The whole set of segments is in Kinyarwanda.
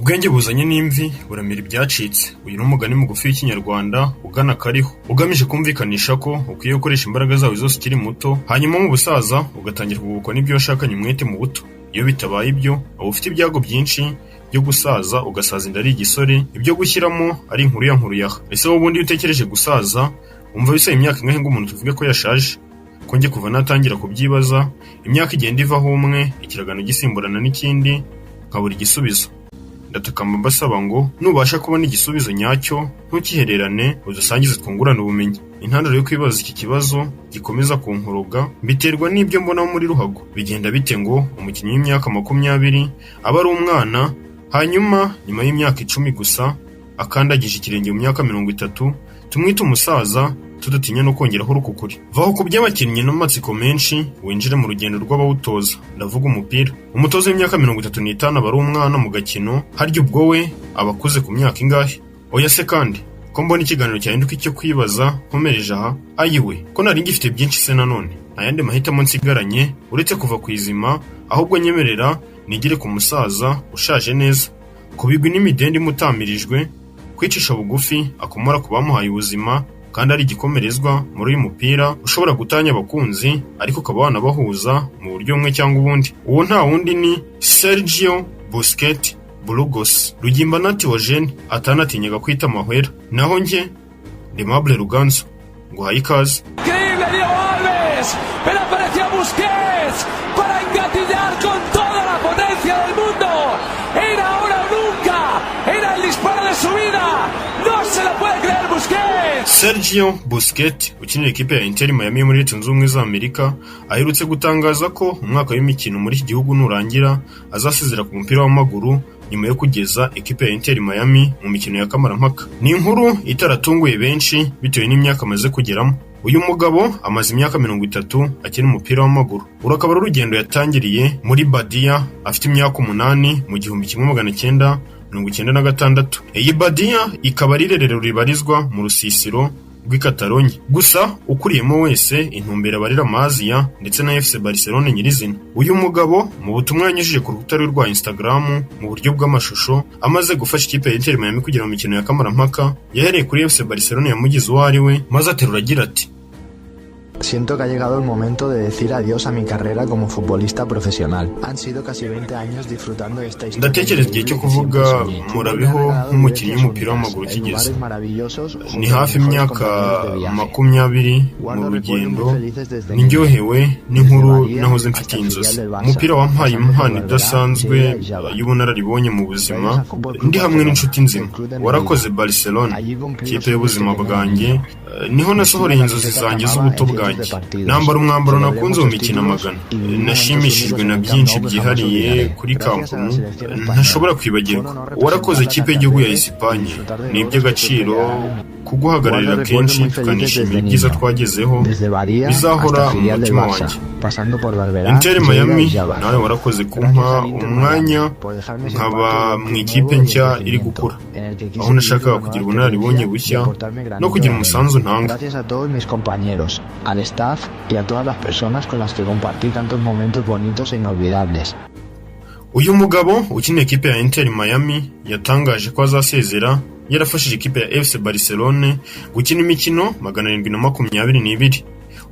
Ubwenge buzanye n'imvi buramira ibyacitse. Uyu ni umugani mugufi w'ikinyarwanda ugana kariho, ugamije kumvikanisha ko ukwiye gukoresha imbaraga zawe zose ukiri muto, hanyuma mu busaza ugatangira kugubukwa n'ibyo washakanye umwete mu buto. Iyo bitabaye ibyo, uba ufite ibyago byinshi byo gusaza, ugasaza inda ari igisore, ibyo gushyiramo ari inkuru ya nkuru yaha. Ese wowe ubundi iyo utekereje gusaza, wumva bisaba imyaka ingahe ngo umuntu tuvuge ko yashaje? Ko njye kuva natangira kubyibaza, imyaka igenda ivaho umwe, ikiragano gisimburana n'ikindi, nkabura igisubizo. Ndatakamba mbasaba ngo nubasha kubona igisubizo nyacyo ntukihererane, udusangize twungurana ubumenyi. Intandaro yo kwibaza iki kibazo gikomeza kunkoroga mbiterwa n'ibyo mbona muri ruhago. Bigenda bite ngo umukinnyi w'imyaka 20 aba ari umwana, hanyuma nyuma y'imyaka 10 gusa akandagije ikirenge mu myaka 30 tumwita umusaza, tudatinya no kongeraho urukukuri. Vaho ku by'abakinnyi n'amatsiko menshi, winjire mu rugendo rw'abawutoza. Ndavuga umupira. Umutoza w'imyaka 35 aba ari umwana mu gakino, harya ubwo we abakuze ku myaka ingahe? Oya se kandi ko mbona ikiganiro cyahinduka icyo kwibaza nkomereje aha, ayiwe ko nari ngifite byinshi se nanone. Ayandi mahitamo nsigaranye uretse kuva ku izima, ahubwo nyemerera nigire ku musaza ushaje neza, kubigwi n'imidende imutamirijwe, kwicisha bugufi akomora ku bamuhaye ubuzima, kandi ari igikomerezwa muri uyu mupira ushobora gutanya abakunzi ariko ukaba wanabahuza mu buryo bumwe cyangwa ubundi. Uwo nta wundi ni Sergio Busquets Burgos, Rugimbana Theogene atanatinyaga kwita mahwera. Naho njye ndi Mable Ruganzo, nguhaye ikaze. Increíble Diego Alves, pero apareció Busquets para engatillar con toda la potencia del mundo. Era ahora o nunca, era el disparo de su vida. No se lo puede creer Busquets. Sergio Busquets ukinira ikipe ya Inter Miami muri Leta Zunze Ubumwe za Amerika aherutse gutangaza ko umwaka w'imikino muri iki gihugu nurangira azasezera ku mupira w'amaguru nyuma yo kugeza ikipe ya Inter Miami mu mikino ya kamarampaka. Ni inkuru itaratunguye benshi bitewe n'imyaka amaze kugeramo. Uyu mugabo amaze imyaka 30 akina umupira w'amaguru. Urakaba urugendo yatangiriye muri Badia afite imyaka 8 mu 1996. Iyi Badia ikaba ari irerero ribarizwa mu rusisiro rw'i Catalogne. Gusa ukuriyemo wese intumbero abarira Mazia ndetse na FC Barcelona nyirizina. Uyu mugabo mu butumwa yanyujije ku rukuta rwa Instagram mu buryo bw'amashusho, amaze gufasha ikipe ya Inter Miami kugira mu mikino ya kamarampaka, yahereye kuri FC Barcelona yamugize uwo ari we, maze aterura agira ati: Siento que ha llegado el momento de decir adiós a mi carrera como futbolista profesional. Han sido casi 20 años disfrutando de esta historia. Ndatekereza igihe cyo kuvuga murabiho nk'umukinnyi w'umupira w'amaguru kigeze. Ni hafi imyaka 20 mu rugendo, nindyohewe n'inkuru nahoze mfitiye inzozi. Umupira wampaye impano idasanzwe y'ubunararibonye mu buzima, ndi hamwe n'inshuti nzima. Warakoze Barcelona, kipe y'ubuzima bwanjye, niho nasohoreye inzozi zanjye z'ubuto bwanjye. Nambara umwambaro nakunze mu mikino amagana. Nashimishijwe na byinshi byihariye kuri kampunu ntashobora kwibagirwa. Warakoze ikipe y'igihugu ya Espanye, ni iby'agaciro kuguhagararira kenshi, tukanishimira ibyiza twagezeho bizahora mu mutima wanjye. Inter Miami nawe warakoze kumpa umwanya nkaba mu ikipe nshya iri gukura, aho nashakaga kugira ubunararibonye bushya no kugira umusanzu ntanga. Al staff y a todas las personas con las que compartí tantos momentos bonitos e inolvidables. Uyu mugabo ukinira ikipe ya Inter Miami yatangaje ko azasezera yarafashije ikipe ya FC Barcelona gukina imikino 722.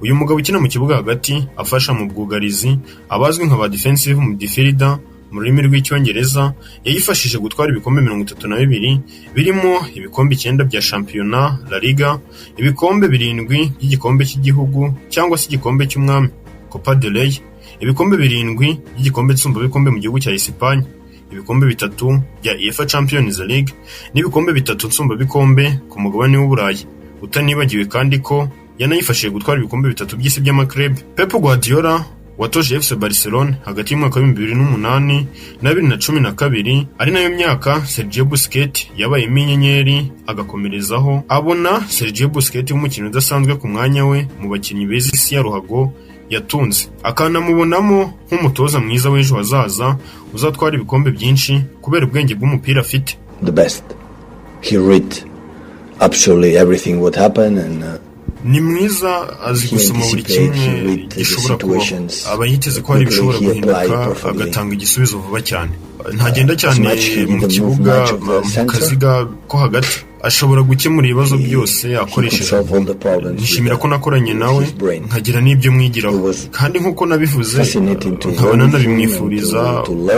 Uyu mugabo ukina mu kibuga hagati afasha mu bwugarizi, abazwi nka ba defensive midfielder mu rurimi rw'icyongereza, yayifashije gutwara ibikombe 32 birimo ibikombe 9 bya shampiyona La Liga, ibikombe 7 by'igikombe cy'igihugu cyangwa se igikombe cy'umwami Copa del Rey, ibikombe 7 by'igikombe cy'umbikombe mu gihugu cya Espanye, ibikombe 3 bya UEFA Champions League n'ibikombe 3 nsumbabikombe ku mugabane w'Uburayi. Utanibagiwe kandi ko yanayifashije gutwara ibikombe 3 by'isi by'amaklub. Pep Guardiola watoje FC Barcelona hagati y'umwaka wa 2008 na 2012, ari nayo myaka Sergio Busquets yabayemo inyenyeri agakomerezaho. Abona Sergio Busquets umukino udasanzwe ku mwanya we mu bakinnyi beza isi ya ruhago yatunze, akanamubonamo nk'umutoza mwiza w'ejo hazaza uzatwara ibikombe byinshi kubera ubwenge bw'umupira afite. The best. He read absolutely everything what happened and ni mwiza, azi gusoma buri kimwe gishobora kubaho, aba yiteze ko hari bishobora guhinduka agatanga igisubizo vuba cyane. Ntagenda cyane mu kibuga mu kaziga ko hagati, ashobora gukemura ibibazo byose akoresheje. Nishimira ko nakoranye nawe nkagira n'ibyo mwigiraho, kandi nk'uko nabivuze nkabona nabimwifuriza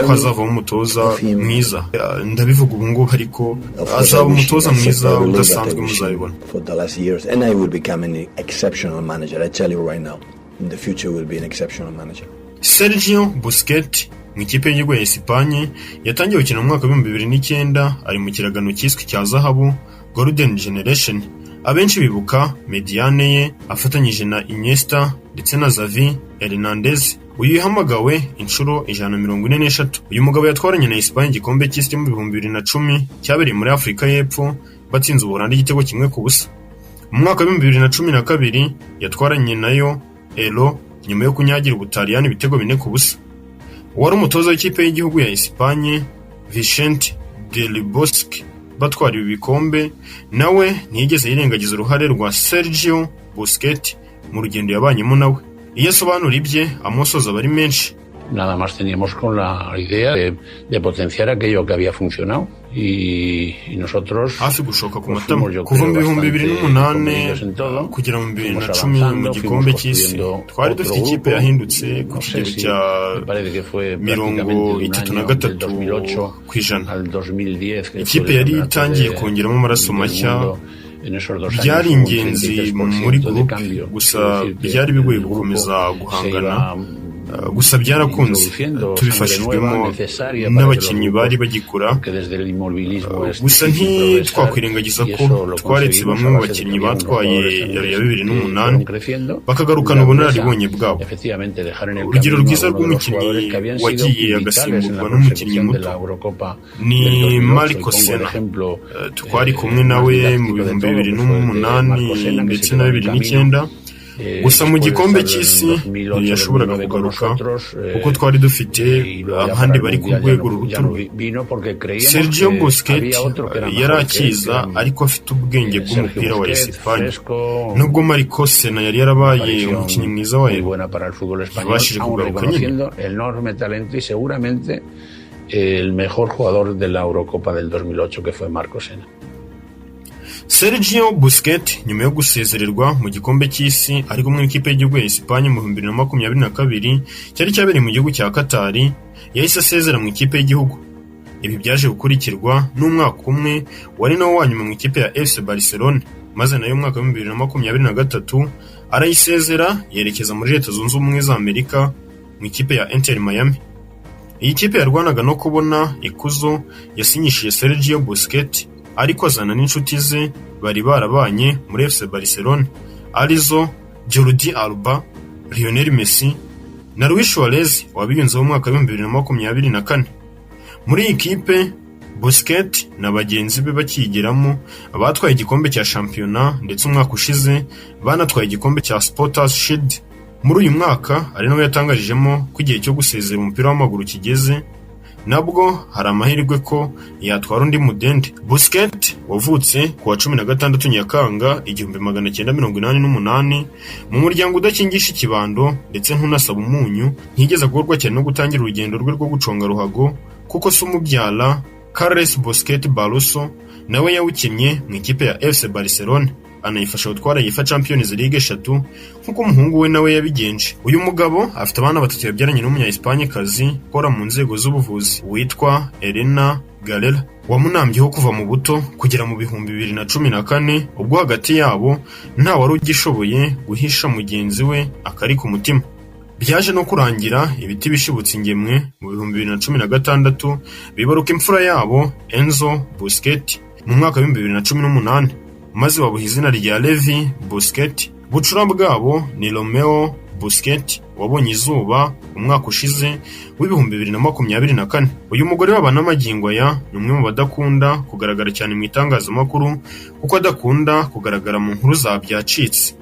ko azavamo umutoza mwiza. Ndabivuga ubu ngubu, ariko azaba umutoza mwiza udasanzwe, muzabibona. Sergio Busquets mu ikipe y'igihugu ya Espanye yatangiye gukina mu mwaka wa 2009, ari mu kiragano cyiswe cya zahabu Golden Generation. Abenshi bibuka mediane ye afatanyije na Iniesta ndetse na Xavi Hernandez. Uyu yahamagawe inshuro 143. Uyu mugabo yatwaranye na Espanye igikombe cy'isi mu 2010 cyabereye muri Afurika y'Epfo batsinze Ubuholandi igitego kimwe ku busa. Mu mwaka wa 2012 yatwaranye nayo Elo nyuma yo kunyagira Ubutaliyani ibitego 4 ku busa. Uwari umutoza w'ikipe y'igihugu ya Espanye Vicente Del Bosque batwara ibi bikombe, nawe ntiyigeze yirengagiza uruhare rwa Sergio Busquets mu rugendo yabanyemo nawe. Iyo asobanura ibye amosoza bari menshi. Nada más teníamos con la idea de potenciar aquello que había funcionado y nosotros hafi gushoka ku matama kuva mu 2008 kugera mu 2010 mu gikombe cy'isi. Twari dufite ikipe yahindutse ku kigero cya 33%. Ikipe yari itangiye kongeramo amaraso mashya. Byari ingenzi muri groupe, gusa byari bigoye gukomeza guhangana. Gusa byarakunze tubifashijwemo n'abakinnyi bari bagikura. Gusa ntitwakwirengagiza ko twaretse bamwe mu bakinnyi batwaye ya 2008 bakagarukana ubunararibonye bwabo. Urugero rwiza rw'umukinnyi wagiye agasimburwa n'umukinnyi muto ni Marco Senna. Twari kumwe nawe mu 2008 ndetse na 2009. Gusa mu gikombe cy'isi yashoboraga kugaruka kuko twari dufite abandi bari ku rwego ruruta. Sergio Busquets yari akiza, ariko afite ubwenge bw'umupira wa Espanye. Nubwo Marco Senna yari yarabaye umukinnyi mwiza wa yabashije kugaruka nyine. El mejor jugador de la Eurocopa del 2008 que fue Marco Senna. Sergio Busquets nyuma yo gusezererwa mu gikombe cy'isi ari kumwe n'ikipe y'igihugu ya Espanye mu 2022 cyari cyabereye mu gihugu cya Qatar, yahise asezera mu ikipe y'igihugu. Ibi byaje gukurikirwa n'umwaka umwe wari nawo wanyuma mu ikipe ya FC Barcelona, maze nayo mu mwaka wa 2023 arayisezera yerekeza muri Leta Zunze Ubumwe za Amerika mu ikipe ya Inter Miami. Iyi kipe yarwanaga no kubona ikuzo yasinyishije Sergio Busquets, ariko azana n'inshuti ze bari barabanye muri FC Barcelona arizo Jordi Alba, Lionel Messi na Luis Suarez wabiyunzeho mu mwaka wa 2024. Muri iyi kipe Busquets na bagenzi be bakigeramo batwaye igikombe cya shampiyona, ndetse umwaka ushize banatwaye igikombe cya Sporters Shield. Muri uyu mwaka ari nawe yatangarijemo ko igihe cyo gusezera umupira w'amaguru kigeze, nabwo hari amahirwe ko yatwara undi mudende. Busquets wavutse ku wa 16 Nyakanga 1988 mu muryango udakingisha ikibando ndetse ntunasaba umunyu, ntiyigeze agorwa cyane no gutangira urugendo rwe rwo guconga ruhago, kuko se umubyara Carles Busquets Barroso nawe yawukinnye mu ikipe ya FC Barcelona, anayifasha gutwara UEFA Champions League 3 nkuko umuhungu we nawe yabigenje. Uyu mugabo afite abana batatu yabyaranye n'umunya Espanyekazi ukora mu nzego z'ubuvuzi witwa Elena Galera, wamunambyeho kuva mu buto kugera mu 2014, ubwo hagati yabo nta wari ugishoboye guhisha mugenzi we akari ku mutima. Byaje no kurangira ibiti bishibutse ingemwe mu 2016 bibaruka imfura yabo Enzo Busquets mu mwaka wa 2018, maze babuha izina rya Levi Busquets. Bucura bwabo ni Romeo Busquets wabonye izuba umwaka ushize w'2024. Uyu mugore w'abana n'amagingo aya ni umwe mu badakunda kugaragara cyane mu itangazamakuru, kuko adakunda kugaragara mu nkuru za byacitse.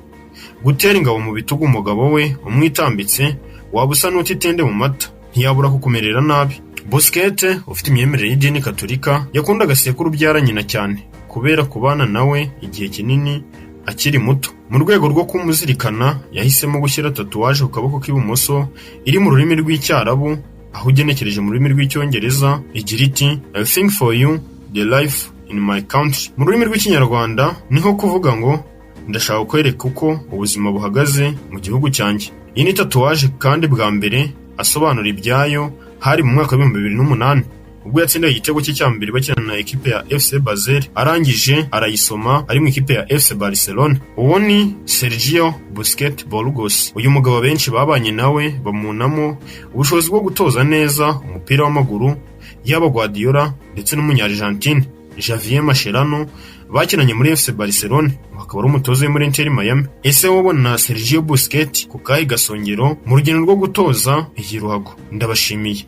Gutera ingabo mu bitugu umugabo we umwitambitse waba usa n'utitende mu mata ntiyabura kukumerera nabi. Busquets ufite imyemerere y'idini Katolika yakundaga sekuru byara nyina cyane kubera kubana nawe igihe kinini, akiri muto. Mu rwego rwo kumuzirikana yahisemo gushyira tatuwaje ku kaboko k'ibumoso iri mu rurimi rw'icyarabu, aho ugenekereje mu rurimi rw'icyongereza igira iti I think for you the life in my country. Mu rurimi rw'ikinyarwanda niho kuvuga ngo ndashaka kwereka uko ubuzima buhagaze mu gihugu cyanjye. Iyi ni tatuwaje kandi bwa mbere asobanura ibyayo hari mu mwaka wa 2008 ubwo yatsindaye igitego cye cya mbere bakina na ekipe ya FC Basel, arangije arayisoma ari mu ikipe ya FC Barcelona. Uwo ni Sergio Busquets Borgos. Uyu mugabo benshi babanye nawe bamunamo ubushobozi bwo gutoza neza umupira w'amaguru, yaba Guardiola ndetse n'umunya-Argentine Javier Mascherano bakinanye muri FC Barcelona, akaba ari umutoza muri Inter Miami. Ese wowe na Sergio Busquets ku kahe gasongero mu rugendo rwo gutoza iyi ruhago? Ndabashimiye.